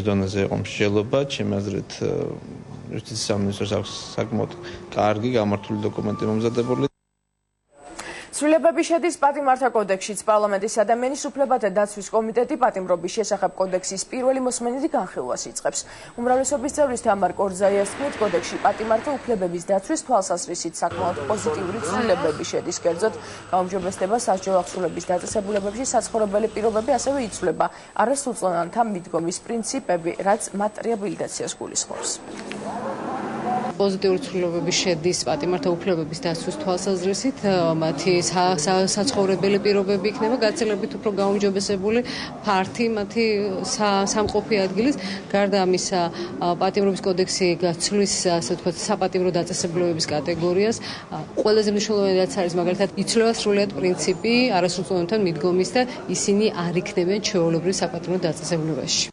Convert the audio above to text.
დონეზე იყო მსჯელობა, ჩემი აზრით იუსტიციის სამინისტროს აქვს საკმაოდ კარგი გამართული დოკუმენტი მომზადებული. ცვლილებები შედის პატიმართა კოდექსშიც. პარლამენტის ადამიანის უფლებათა დაცვის კომიტეტი პატიმრობის შესახებ კოდექსის პირველი მოსმენით განხილვას იწყებს. უმრავლესობის წევრის თამარ კორძაიას თქმით, კოდექსში პატიმართა უფლებების დაცვის თვალსაზრისით საკმაოდ პოზიტიური ცვლილებები შედის. კერძოდ, გაუმჯობესდება სასჯელო აღსრულების დაწესებულებებში საცხოვრებელი პირობები, ასევე იცვლება არასრულწლოვანთა მიდგომის პრინციპები, რაც მათ რეაბილიტაციას გულისხმობს. Pozitīvi ცვლილებები შედის პატიმართა უფლებების დაცვის თვალსაზრისით, მათი საცხოვრებელი პირობები იქნება გაცილებით უფრო გაუმჯობესებული, ფართი მათი სამყოფი ადგილის. გარდა ამისა, პატიმრობის კოდექსი გაცვლის, ასე ვთქვათ, საპატიმრო დაწესებულებების კატეგორიას. ყველაზე მნიშვნელოვანი რაც არის, მაგალითად, იცვლება სრულად პრინციპი არასრულწლოვანთა მიდგომის და ისინი არ იქნებიან ჩვეულებრივ საპატიმრო დაწესებულებაში.